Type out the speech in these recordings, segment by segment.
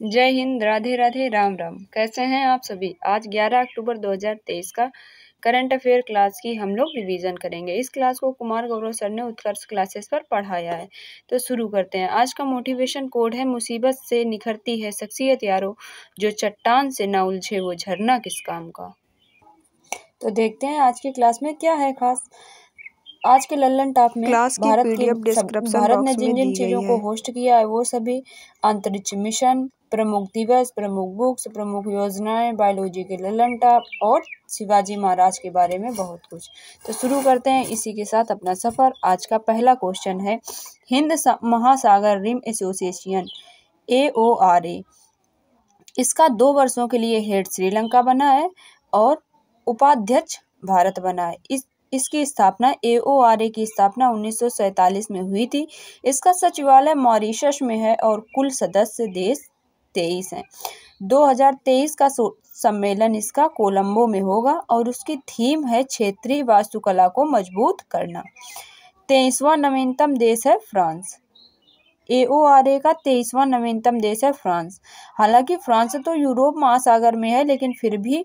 जय हिंद, राधे राधे, राम राम। कैसे हैं आप सभी। आज 11 अक्टूबर 2023 का करंट अफेयर क्लास की हम लोग रिवीजन करेंगे। इस क्लास को कुमार गौरव सर ने उत्कर्ष क्लासेस पर पढ़ाया है। तो शुरू करते हैं। आज का मोटिवेशन कोड है, मुसीबत से निखरती है शख्सियत यारो, जो चट्टान से ना उलझे वो झरना किस काम का। तो देखते हैं आज की क्लास में क्या है खास। आज के लल्लन टॉप में क्लास की पीडीएफ डिस्क्रिप्शन भारत ने बॉक्स जिन में जिन दी चीजों गई को है। होस्ट किया है वो सभी अंतरिक्ष मिशन, प्रमुख दिवस, प्रमुख बुक्स, प्रमुख योजनाएं, बायोलॉजी के लल्लन टॉप और शिवाजी महाराज के बारे में बहुत कुछ। तो शुरू करते हैं इसी के साथ अपना सफर। आज का पहला क्वेश्चन है, हिंद महासागर रिम एसोसिएशन AORA, इसका 2 वर्षों के लिए हेड श्रीलंका बना है और उपाध्यक्ष भारत बना है। इसकी स्थापना AORA की स्थापना 1947 में हुई थी। इसका सचिवालय मॉरिशस में है और कुल सदस्य देश 23 हैं। 2023 का सम्मेलन इसका कोलंबो में होगा और उसकी थीम है क्षेत्रीय वास्तुकला को मजबूत करना। 23वां नवीनतम देश है फ्रांस। AORA का 23वां नवीनतम देश है फ्रांस। हालांकि फ्रांस तो यूरोप महासागर में है, लेकिन फिर भी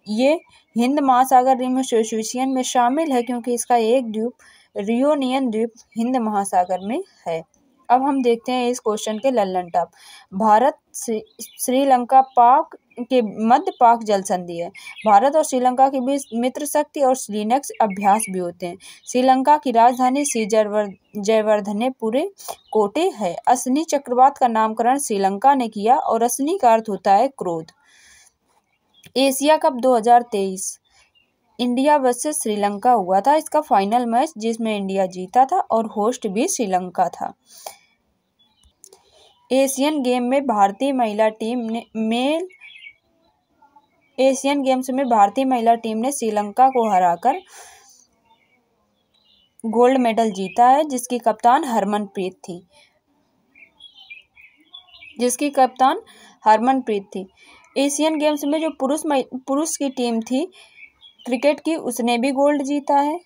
ये हिंद महासागर रिम एसोसिएशन में शामिल है क्योंकि इसका एक द्वीप रियूनियन द्वीप हिंद महासागर में है। अब हम देखते हैं इस क्वेश्चन के लल्लन टॉप। भारत श्रीलंका पाक के मध्य पाक जल संधि है। भारत और श्रीलंका के बीच मित्र शक्ति और श्रीनेक्स अभ्यास भी होते हैं। श्रीलंका की राजधानी श्री जयवर्धनेपुरे कोटे है। असनी चक्रवात का नामकरण श्रीलंका ने किया और असनी का अर्थ होता है क्रोध। Asia cup 2023 India versus Sri Lanka हुआ था। इसका फाइनल मैच जिसमें इंडिया जीता था और होस्ट भी श्रीलंका था। एशियन गेम में भारतीय महिला टीम ने श्रीलंका को हराकर गोल्ड मेडल जीता है, जिसकी कप्तान हरमनप्रीत थी। एशियन गेम्स में जो पुरुष की टीम थी क्रिकेट की, उसने भी गोल्ड जीता है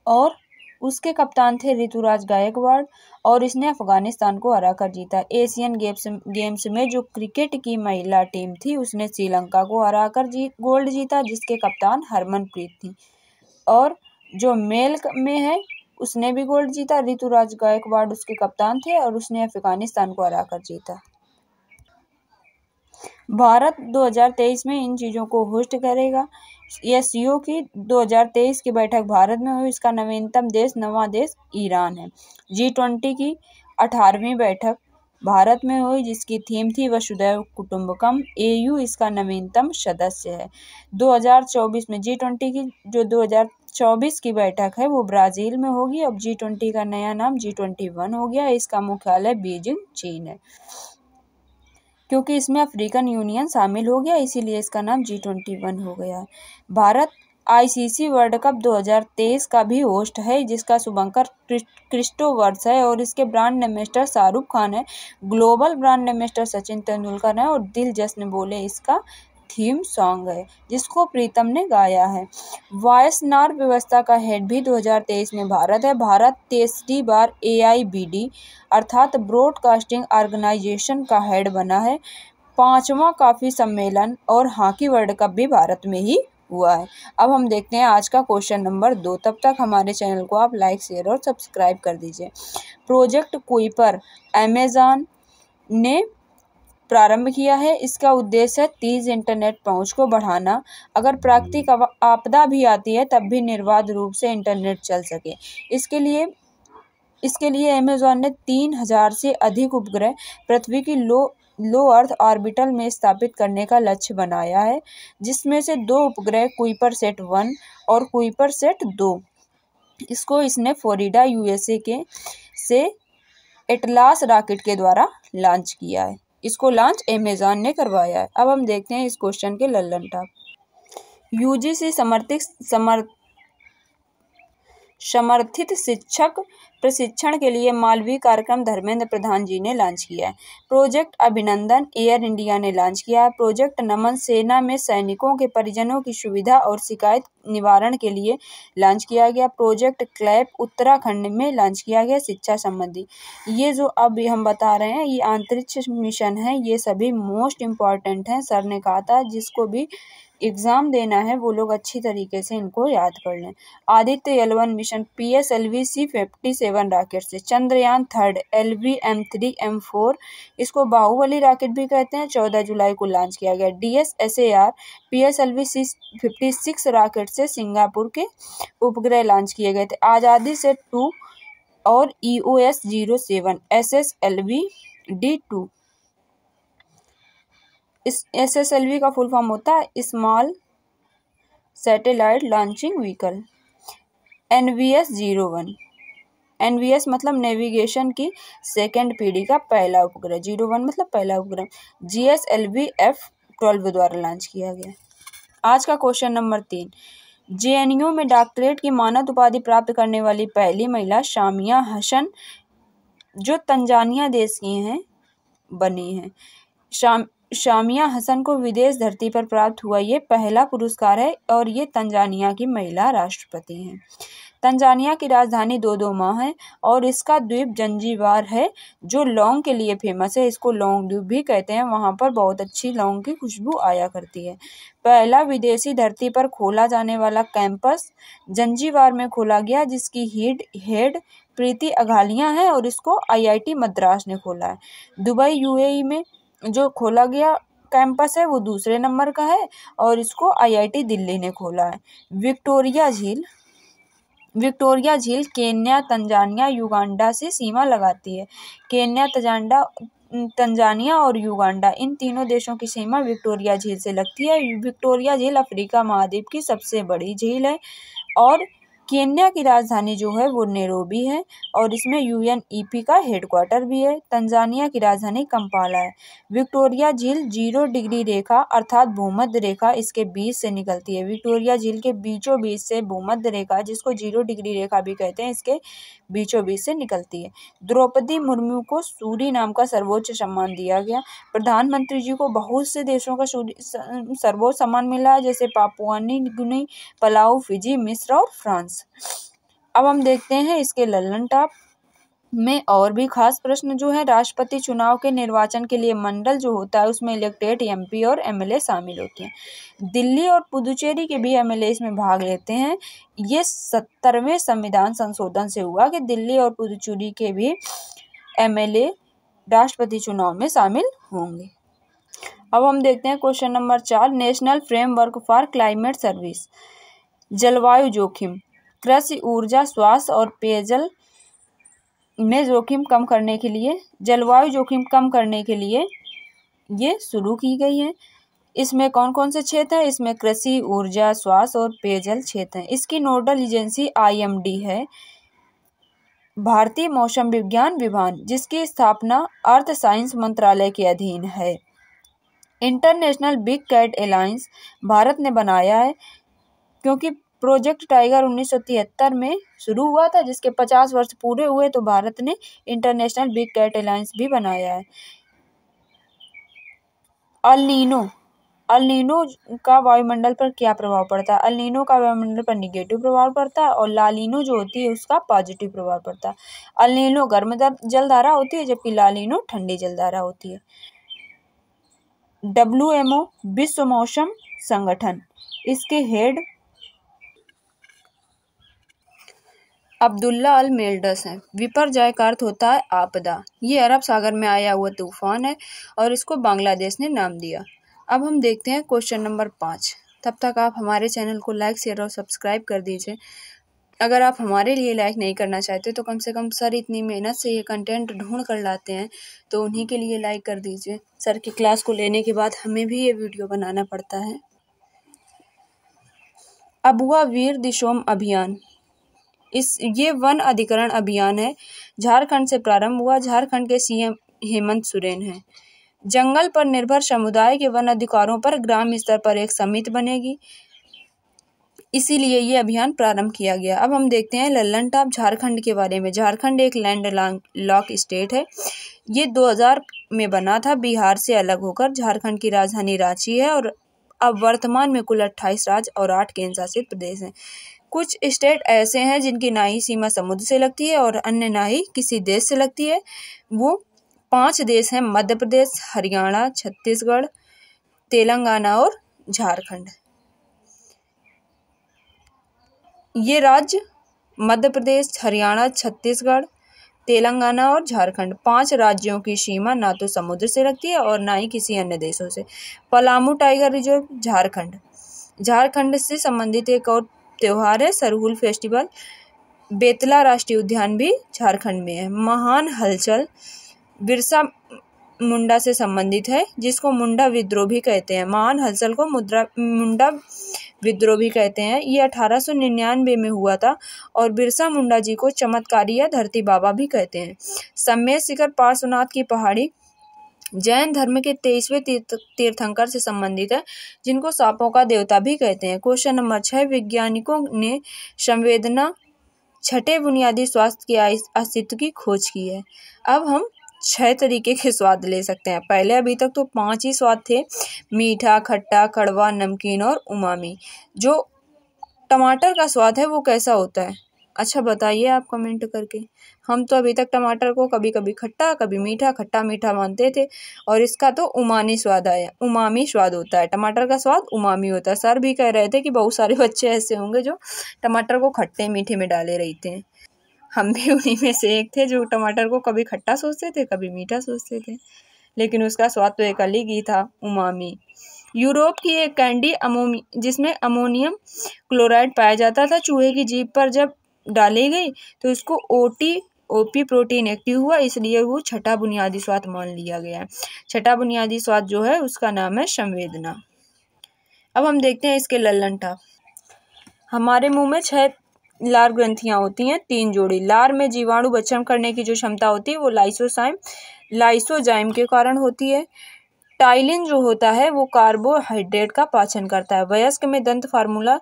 और उसके कप्तान थे ऋतुराज गायकवाड़ और इसने अफगानिस्तान को हराकर जीता। एशियन गेम्स में जो क्रिकेट की महिला टीम थी उसने श्रीलंका को हराकर गोल्ड जीता, जिसके कप्तान हरमनप्रीत थी। और जो मेल में है उसने भी गोल्ड जीता, ऋतुराज गायकवाड़ उसके कप्तान थे और उसने अफगानिस्तान को हराकर जीता। भारत 2023 में इन चीज़ों को होस्ट करेगा। SCO की 2023 की बैठक भारत में हुई। इसका नवां देश ईरान है। G20 की 18वीं बैठक भारत में हुई, जिसकी थीम थी वसुधैव कुटुंबकम। AU इसका नवीनतम सदस्य है। 2024 में G20 की जो 2024 की बैठक है वो ब्राजील में होगी। अब G20 का नया नाम G21 हो गया। इसका मुख्यालय बीजिंग चीन है। क्योंकि इसमें अफ्रीकन यूनियन शामिल हो गया, इसीलिए इसका नाम G21 हो गया है। भारत ICC वर्ल्ड कप 2023 का भी होस्ट है, जिसका शुभंकर क्रिस्टोवर्स है और इसके ब्रांड एम्बेसडर शाहरुख खान है। Global brand ambassador Sachin Tendulkar है और दिल जश्न बोले इसका थीम सॉन्ग है, जिसको प्रीतम ने गाया है। वायसनार व्यवस्था का हेड भी 2023 में भारत है। भारत 23री बार AIBD अर्थात ब्रॉडकास्टिंग ऑर्गेनाइजेशन का हेड बना है। 5वां काफी सम्मेलन और हॉकी वर्ल्ड कप भी भारत में ही हुआ है। अब हम देखते हैं आज का क्वेश्चन नंबर 2। तब तक हमारे चैनल को आप लाइक, शेयर और सब्सक्राइब कर दीजिए। प्रोजेक्ट कुइपर अमेज़न ने प्रारंभ किया है। इसका उद्देश्य है तेज इंटरनेट पहुंच को बढ़ाना। अगर प्राकृतिक आपदा भी आती है तब भी निर्बाध रूप से इंटरनेट चल सके। इसके लिए अमेज़न ने 3000 से अधिक उपग्रह पृथ्वी की लो अर्थ ऑर्बिटल में स्थापित करने का लक्ष्य बनाया है, जिसमें से 2 उपग्रह कुइपरसैट 1 और कुइपरसैट 2 इसको इसने फ्लोरिडा USA से एटलास रॉकेट के द्वारा लॉन्च किया है। इसको लॉन्च अमेज़न ने करवाया है। अब हम देखते हैं इस क्वेश्चन के लल्लन टॉप। UGC समर्थित शिक्षक प्रशिक्षण के लिए मालवीय कार्यक्रम धर्मेंद्र प्रधान जी ने लॉन्च किया है। प्रोजेक्ट अभिनंदन एयर इंडिया ने लॉन्च किया है। प्रोजेक्ट नमन सेना में सैनिकों के परिजनों की सुविधा और शिकायत निवारण के लिए लॉन्च किया गया। प्रोजेक्ट क्लैप उत्तराखंड में लॉन्च किया गया शिक्षा संबंधी। ये जो अब हम बता रहे हैं ये अंतरिक्ष मिशन है, ये सभी मोस्ट इम्पॉर्टेंट हैं। सर ने कहा था जिसको भी एग्जाम देना है वो लोग अच्छी तरीके से इनको याद कर लें। Aditya L1 mission PSLV C-57 rocket से चंद्रयान 3 LV-M3 M4 इसको बाहुबली रॉकेट भी कहते हैं 14 जुलाई को लॉन्च किया गया। DSSAR PSLV C-56 रॉकेट से सिंगापुर के उपग्रह लॉन्च किए गए थे। आजादी से 2 और EOS-07 SSLV D2 इस SSLV का फुल फॉर्म होता है small satellite launching vehicle. NVS-01 NVS मतलब नेविगेशन की सेकेंड पीढ़ी का पहला उपग्रह, 01 मतलब पहला उपग्रह GSLV F-12 द्वारा लॉन्च किया गया। आज का क्वेश्चन नंबर 3, JNU में डॉक्टरेट की मानद उपाधि प्राप्त करने वाली पहली महिला शामिया हसन जो तंजानिया देश की हैं बनी हैं। शामिया हसन को विदेश धरती पर प्राप्त हुआ ये पहला पुरस्कार है और ये तंजानिया की महिला राष्ट्रपति हैं। तंजानिया की राजधानी दोदोमा है और इसका द्वीप जंजीबार है जो लौंग के लिए फेमस है। इसको लौंग द्वीप भी कहते हैं, वहाँ पर बहुत अच्छी लौंग की खुशबू आया करती है। पहला विदेशी धरती पर खोला जाने वाला कैंपस जंजीबार में खोला गया जिसकी हेड प्रीति अघालिया है और इसको IIT मद्रास ने खोला है। दुबई UAE में जो खोला गया कैंपस है वो दूसरे नंबर का है और इसको IIT दिल्ली ने खोला है। विक्टोरिया झील केन्या, तंजानिया, युगांडा से सीमा लगाती है। केन्या, तंजानिया और युगांडा इन तीनों देशों की सीमा विक्टोरिया झील से लगती है। विक्टोरिया झील अफ्रीका महाद्वीप की सबसे बड़ी झील है और केन्या की राजधानी जो है वो नैरोबी है और इसमें UNEP का हेडक्वार्टर भी है। तंजानिया की राजधानी कंपाला है। विक्टोरिया झील 0 डिग्री रेखा अर्थात भूमध्य रेखा इसके बीच से निकलती है। विक्टोरिया झील के बीचों बीच से भूमध्य रेखा जिसको 0 डिग्री रेखा भी कहते हैं इसके बीचों बीच से निकलती है। द्रौपदी मुर्मू को सूरी नाम का सर्वोच्च सम्मान दिया गया। प्रधानमंत्री जी को बहुत से देशों का सर्वोच्च सम्मान मिला है जैसे Papua New Guinea, Palau, Fiji, मिस्र और फ्रांस। अब हम देखते हैं इसके लल्लन टॉप में और भी खास प्रश्न जो है। राष्ट्रपति चुनाव के निर्वाचन के लिए मंडल जो होता है उसमें इलेक्टेड MP और MLA शामिल होते हैं। दिल्ली और पुदुचेरी के भी MLA इसमें भाग लेते हैं। ये 70वें संविधान संशोधन से हुआ कि दिल्ली और पुदुचेरी के भी MLA राष्ट्रपति चुनाव में शामिल होंगे। अब हम देखते हैं question number 4, national framework for climate service. जलवायु जोखिम, कृषि, ऊर्जा, स्वास्थ्य और पेयजल में जोखिम कम करने के लिए जलवायु जोखिम कम करने के लिए ये शुरू की गई है। इसमें कौन कौन से क्षेत्र हैं? इसमें कृषि, ऊर्जा, स्वास्थ्य और पेयजल क्षेत्र हैं। इसकी नोडल एजेंसी IMD है, भारतीय मौसम विज्ञान विभाग, जिसकी स्थापना अर्थ साइंस मंत्रालय के अधीन है। International big cat alliance Bharat ने बनाया है क्योंकि प्रोजेक्ट टाइगर 1973 में शुरू हुआ था जिसके 50 वर्ष पूरे हुए तो भारत ने इंटरनेशनल बिग कैट अलायंस भी बनाया है। अल नीनो का वायुमंडल पर क्या प्रभाव पड़ता है? अल नीनो का वायुमंडल पर निगेटिव प्रभाव पड़ता है और ला नीनो जो होती है उसका पॉजिटिव प्रभाव पड़ता है। अल नीनो गर्म जलधारा होती है जबकि ला नीनो ठंडी जलधारा होती है। WMO विश्व मौसम संगठन, इसके हेड अब्दुल्ला अल मेल्डस हैं। विपर्जय का अर्थ होता है आपदा। ये अरब सागर में आया हुआ तूफान है और इसको बांग्लादेश ने नाम दिया। अब हम देखते हैं क्वेश्चन नंबर 5। तब तक आप हमारे चैनल को लाइक, शेयर और सब्सक्राइब कर दीजिए। अगर आप हमारे लिए लाइक नहीं करना चाहते तो कम से कम सर इतनी मेहनत से ये कंटेंट ढूंढ कर लाते हैं तो उन्हीं के लिए लाइक कर दीजिए। सर की क्लास को लेने के बाद हमें भी ये वीडियो बनाना पड़ता है। अबुआ वीर दिशोम अभियान, ये वन अधिकरण अभियान है, झारखंड से प्रारंभ हुआ। झारखंड के CM हेमंत सोरेन हैं। जंगल पर निर्भर समुदाय के वन अधिकारों पर ग्राम स्तर पर एक समिति बनेगी। इसीलिए ये अभियान प्रारंभ किया गया। अब हम देखते हैं लल्लन टॉप झारखंड के बारे में। झारखंड एक लैंड लॉक स्टेट है। ये 2000 में बना था। बिहार से अलग होकर झारखंड की राजधानी रांची है और अब वर्तमान में कुल 28 राज्य और 8 केंद्र शासित प्रदेश हैं। कुछ स्टेट ऐसे हैं जिनकी ना ही सीमा समुद्र से लगती है और अन्य ना ही किसी देश से लगती है। वो 5 देश हैं: मध्य प्रदेश, हरियाणा, छत्तीसगढ़, तेलंगाना और झारखंड। ये राज्य मध्य प्रदेश, हरियाणा, छत्तीसगढ़, तेलंगाना और झारखंड 5 राज्यों की सीमा ना तो समुद्र से लगती है और ना ही किसी अन्य देशों से। Palamu tiger reserve Jharkhand. झारखंड से संबंधित एक और त्योहार है सरहुल फेस्टिवल। बेतला राष्ट्रीय उद्यान भी झारखंड में है। महान हलचल बिरसा मुंडा से संबंधित है, जिसको मुंडा विद्रोह भी कहते हैं। महान हलचल को मुंडा विद्रोह भी कहते हैं। ये 1899 में हुआ था और बिरसा मुंडा जी को चमत्कारी या धरती बाबा भी कहते हैं। सम्मेद शिखर पार्श्वनाथ की पहाड़ी जैन धर्म के 23वें तीर्थंकर से संबंधित है, जिनको सांपों का देवता भी कहते हैं। क्वेश्चन नंबर 6, वैज्ञानिकों ने संवेदना छठे बुनियादी स्वास्थ्य के अस्तित्व की खोज की है। अब हम 6 तरीके के स्वाद ले सकते हैं। पहले अभी तक तो 5 ही स्वाद थे: मीठा, खट्टा, कड़वा, नमकीन और उमामी। जो टमाटर का स्वाद है वो कैसा होता है? अच्छा बताइए आप कमेंट करके। हम तो अभी तक टमाटर को कभी कभी खट्टा, कभी मीठा, खट्टा मीठा मानते थे और इसका तो उमामी स्वाद होता है। टमाटर का स्वाद उमामी होता है। सर भी कह रहे थे कि बहुत सारे बच्चे ऐसे होंगे जो टमाटर को खट्टे मीठे में डाले रहते हैं। हम भी उन्हीं में से एक थे जो टमाटर को कभी खट्टा सोचते थे, कभी मीठा सोचते थे, लेकिन उसका स्वाद तो एक अलग ही था, उमामी। यूरोप की एक कैंडी जिसमें अमोनियम क्लोराइड पाया जाता था, चूहे की जीभ पर जब डाली गई तो इसको ओपी प्रोटीन एक्टिव हुआ, इसलिए वो छठा बुनियादी स्वाद मान लिया गया है। छठा बुनियादी स्वाद जो है उसका नाम है संवेदना। अब हम देखते हैं इसके लल्लन टॉप। हमारे मुंह में 6 लार ग्रंथियां होती हैं, 3 जोड़ी। लार में जीवाणु भक्षण करने की जो क्षमता होती है वो लाइसोजाइम के कारण होती है। टाइलिन जो होता है वो कार्बोहाइड्रेट का पाचन करता है। वयस्क में दंत फार्मूला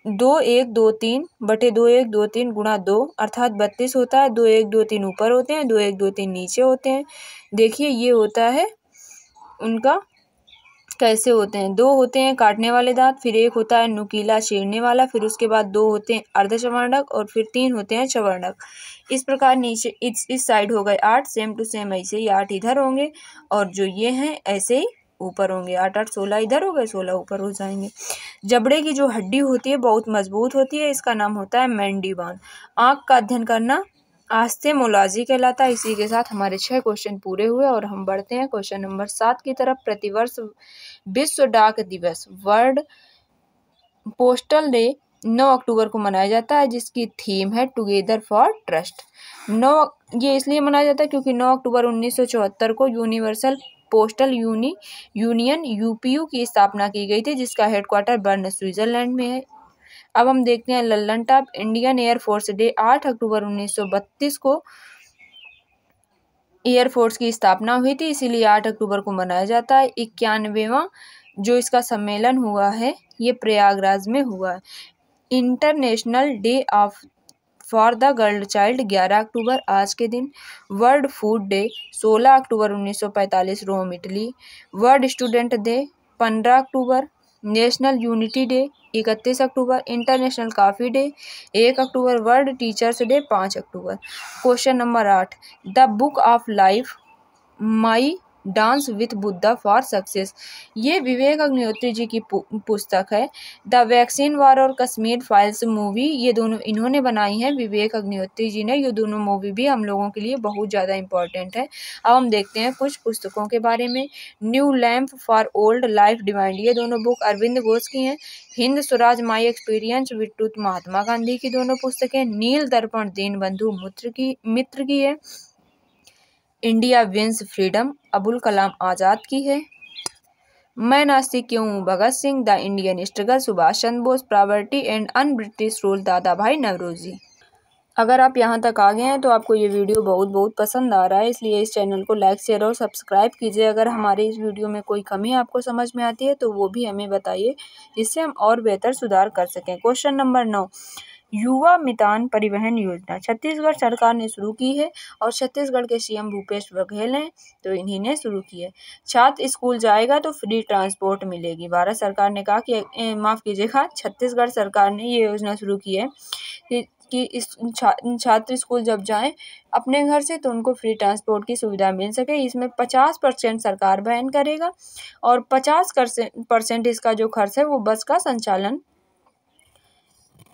2123/2123 गुणा 2 अर्थात 32 होता है। 2123 ऊपर होते हैं, 2123 नीचे होते हैं। देखिए ये होता है उनका कैसे होते हैं। 2 होते हैं काटने वाले दांत, फिर 1 होता है नुकीला चीरने वाला, फिर उसके बाद 2 होते हैं अर्धचर्वणक और फिर 3 होते हैं चर्वणक। इस प्रकार नीचे इस साइड हो गए 8, सेम टू सेम ऐसे ही 8 इधर होंगे और जो ये हैं ऐसे ही ऊपर होंगे। 8 8 16 इधर हो गए, 16 ऊपर हो जाएंगे। जबड़े की जो हड्डी होती है बहुत मजबूत होती है, इसका नाम होता है मैंडीबॉन। आँख का अध्ययन करना आस्थेमोलॉजी कहलाता है। इसी के साथ हमारे 6 क्वेश्चन पूरे हुए और हम बढ़ते हैं क्वेश्चन नंबर 7 की तरफ। प्रतिवर्ष विश्व डाक दिवस वर्ल्ड पोस्टल डे 9 अक्टूबर को मनाया जाता है, जिसकी थीम है टुगेदर फॉर ट्रस्ट। ये इसलिए मनाया जाता है क्योंकि 9 अक्टूबर 1974 को यूनिवर्सल पोस्टल यूनियन यूपीयू की स्थापना की गई थी, जिसका हेडक्वार्टर बर्न स्विट्जरलैंड में है। अब हम देखते हैं Lallan top. Indian air force day 8 अक्टूबर 1932 को एयरफोर्स की स्थापना हुई थी, इसीलिए 8 अक्टूबर को मनाया जाता है। 91वां जो इसका सम्मेलन हुआ है ये प्रयागराज में हुआ है। International day for the girl child 11 October आज के दिन। World food day 16 October 1945 Rome Italy. World student day 15 October. National unity day 31 October. International coffee day 1 October. World teachers day 5 October. Question number 8, the book of life my dance with Buddha for success, ये विवेक अग्निहोत्री जी की पुस्तक है। The vaccine वार और Kashmir files movie, ये दोनों इन्होंने बनाई है, विवेक अग्निहोत्री जी ने। ये दोनों मूवी भी हम लोगों के लिए बहुत ज़्यादा इम्पोर्टेंट है। अब हम देखते हैं कुछ पुस्तकों के बारे में। New lamp for old life divine, ये दोनों बुक अरविंद घोष की हैं। Hind Swaraj my experience with truth, Mahatma Gandhi की दोनों पुस्तकें। नील दर्पण दीनबंधु मित्र की है। India wins freedom Abul Kalam Azad की है। Main Nastik Kyon Hoon Bhagat Singh, the Indian struggle Subhash Chandra Bose, property and un British rule Dadabhai Naoroji. अगर आप यहाँ तक आ गए हैं तो आपको ये वीडियो बहुत बहुत पसंद आ रहा है, इसलिए इस चैनल को लाइक शेयर और सब्सक्राइब कीजिए। अगर हमारे इस वीडियो में कोई कमी आपको समझ में आती है तो वो भी हमें बताइए, जिससे हम और बेहतर सुधार कर सकें। क्वेश्चन नंबर 9, युवा मितान परिवहन योजना छत्तीसगढ़ सरकार ने शुरू की है और छत्तीसगढ़ के सीएम भूपेश बघेल हैं तो इन्हीं ने शुरू की है। छात्र स्कूल जाएगा तो फ्री ट्रांसपोर्ट मिलेगी। भारत सरकार ने कहा कि माफ़ कीजिएगा, छत्तीसगढ़ सरकार ने ये योजना शुरू की है कि इस छात्र स्कूल जब जाएं अपने घर से तो उनको फ्री ट्रांसपोर्ट की सुविधा मिल सके। इसमें 50% सरकार वहन करेगा और 50% इसका जो खर्च है वो बस का संचालन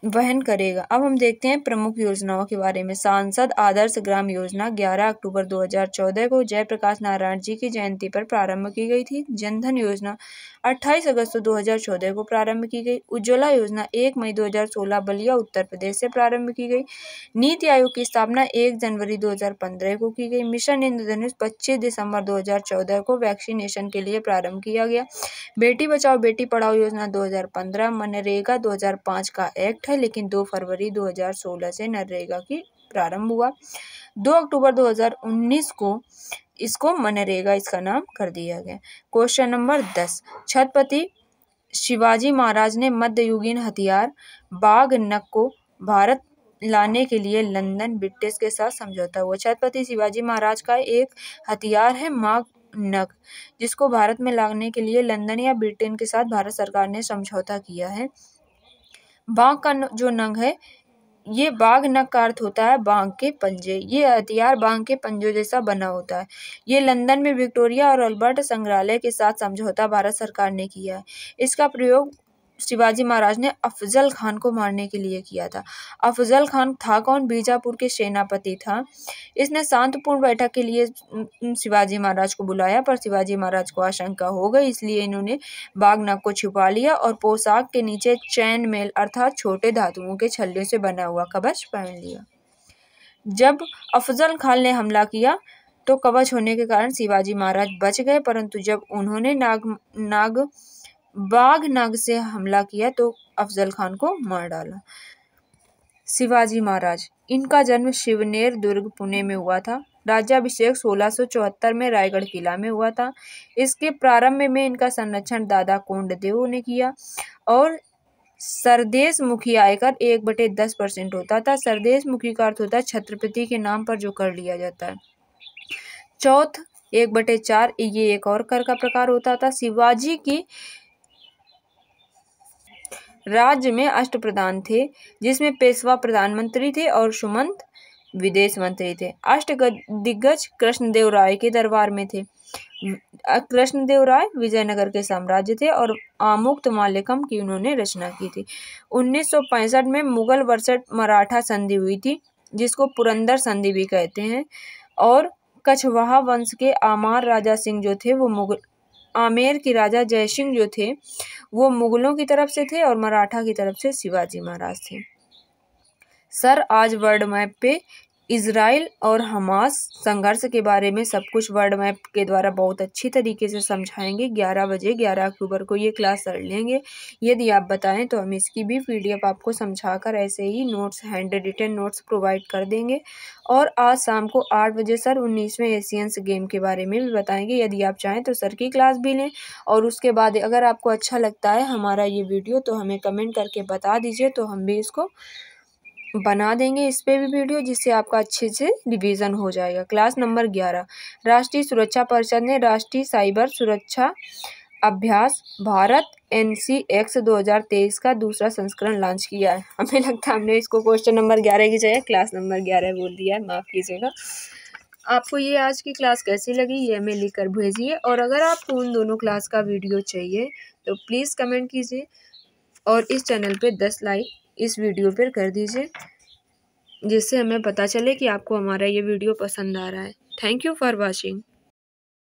वहन करेगा। अब हम देखते हैं प्रमुख योजनाओं के बारे में। सांसद आदर्श ग्राम योजना 11 अक्टूबर 2014 को जयप्रकाश नारायण जी की जयंती पर प्रारंभ की गई थी। जनधन योजना 28 अगस्त 2014 को प्रारंभ की गई। उज्ज्वला योजना 1 मई 2016 बलिया उत्तर प्रदेश से प्रारंभ की गई। नीति आयोग की स्थापना 1 जनवरी 2015 को की गई। मिशन इंद्रधनुष 25 दिसंबर 2014 को वैक्सीनेशन के लिए प्रारंभ किया गया। बेटी बचाओ बेटी पढ़ाओ योजना 2015, मनरेगा 2005 का एक्ट है, लेकिन 2 फरवरी 2016 से नरेगा की प्रारंभ हुआ। 2 अक्टूबर 2019 को इसको मनरेगा इसका नाम कर दिया गया। क्वेश्चन नंबर 10, छत्रपति शिवाजी महाराज ने मध्ययुगीन हथियार बाघ नख को भारत लाने के लिए लंदन ब्रिटिश के साथ समझौता हुआ। छत्रपति शिवाजी महाराज का एक हथियार है बाघ नख, जिसको भारत में लाने के लिए लंदन या ब्रिटेन के साथ भारत सरकार ने समझौता किया है। बाघ का जो नख है, ये बाघ नख का अर्थ होता है बाघ के पंजे। ये हथियार बाघ के पंजों जैसा बना होता है। ये लंदन में विक्टोरिया और अल्बर्ट संग्रहालय के साथ समझौता भारत सरकार ने किया है। इसका प्रयोग शिवाजी महाराज ने अफजल खान को मारने के लिए किया था। अफजल खान था कौन? बीजापुर के सेनापति था। इसने शांतिपूर्ण बैठक के लिए शिवाजी महाराज को बुलाया, पर शिवाजी महाराज को आशंका हो गई, इसलिए इन्होंने बाघ नख को छुपा लिया और पोशाक के नीचे चैन मेल अर्थात छोटे धातुओं के छल्लों से बना हुआ कवच पहन लिया। जब अफजल खान ने हमला किया तो कवच होने के कारण शिवाजी महाराज बच गए, परंतु जब उन्होंने बाघ नख से हमला किया तो अफजल खान को मार डाला। शिवाजी महाराज, इनका जन्म शिवनेर दुर्ग पुणे में हुआ था। राज्याभिषेक 1674 में रायगढ़ किला में हुआ था। इसके प्रारंभ में इनका संरक्षण दादा कोंडदेव ने किया और सरदेश मुखी आयकर 1/10% होता था। सरदेश मुखी का अर्थ होता है छत्रपति के नाम पर जो कर लिया जाता है। चौथ 1/4 ये एक और कर का प्रकार होता था। शिवाजी की राज्य में अष्टप्रधान थे, जिसमें पेशवा प्रधानमंत्री थे और सुमंत विदेश मंत्री थे। अष्टदिग्गज कृष्णदेव राय के दरबार में थे। कृष्णदेव राय विजयनगर के साम्राज्य थे और आमुक्त माल्यकम की उन्होंने रचना की थी। 1965 में मुगल वर्सेस मराठा संधि हुई थी, जिसको पुरंदर संधि भी कहते हैं। और कछवाहा वंश के आमार राजा सिंह जो थे वो आमेर के राजा जयसिंह जो थे वो मुगलों की तरफ से थे और मराठा की तरफ से शिवाजी महाराज थे। सर, आज वर्ल्ड मैप पे इजराइल और हमास संघर्ष के बारे में सब कुछ वर्ल्ड मैप के द्वारा बहुत अच्छी तरीके से समझाएंगे। 11 बजे 11 अक्टूबर को ये क्लास कर लेंगे। यदि आप बताएं तो हम इसकी भी PDF आपको समझाकर ऐसे ही notes, handwritten notes provide कर देंगे। और आज शाम को 8 बजे सर 19वें एशियंस गेम के बारे में भी बताएंगे। यदि आप चाहें तो सर की क्लास भी लें। और उसके बाद अगर आपको अच्छा लगता है हमारा ये वीडियो तो हमें कमेंट करके बता दीजिए, तो हम भी इसको बना देंगे इस पे भी वीडियो, जिससे आपका अच्छे से रिवीजन हो जाएगा। क्लास नंबर 11, राष्ट्रीय सुरक्षा परिषद ने राष्ट्रीय साइबर सुरक्षा अभ्यास भारत NCX 2023 का दूसरा संस्करण लॉन्च किया है। हमें लगता है हमने इसको क्वेश्चन नंबर 11 की जगह क्लास नंबर 11 बोल दिया है, माफ़ कीजिएगा। आपको ये आज की क्लास कैसी लगी ये हमें लिखकर भेजिए, और अगर आपको उन दोनों क्लास का वीडियो चाहिए तो प्लीज़ कमेंट कीजिए और इस चैनल पे 10 लाइक इस वीडियो पर कर दीजिए, जिससे हमें पता चले कि आपको हमारा ये वीडियो पसंद आ रहा है। Thank you for watching.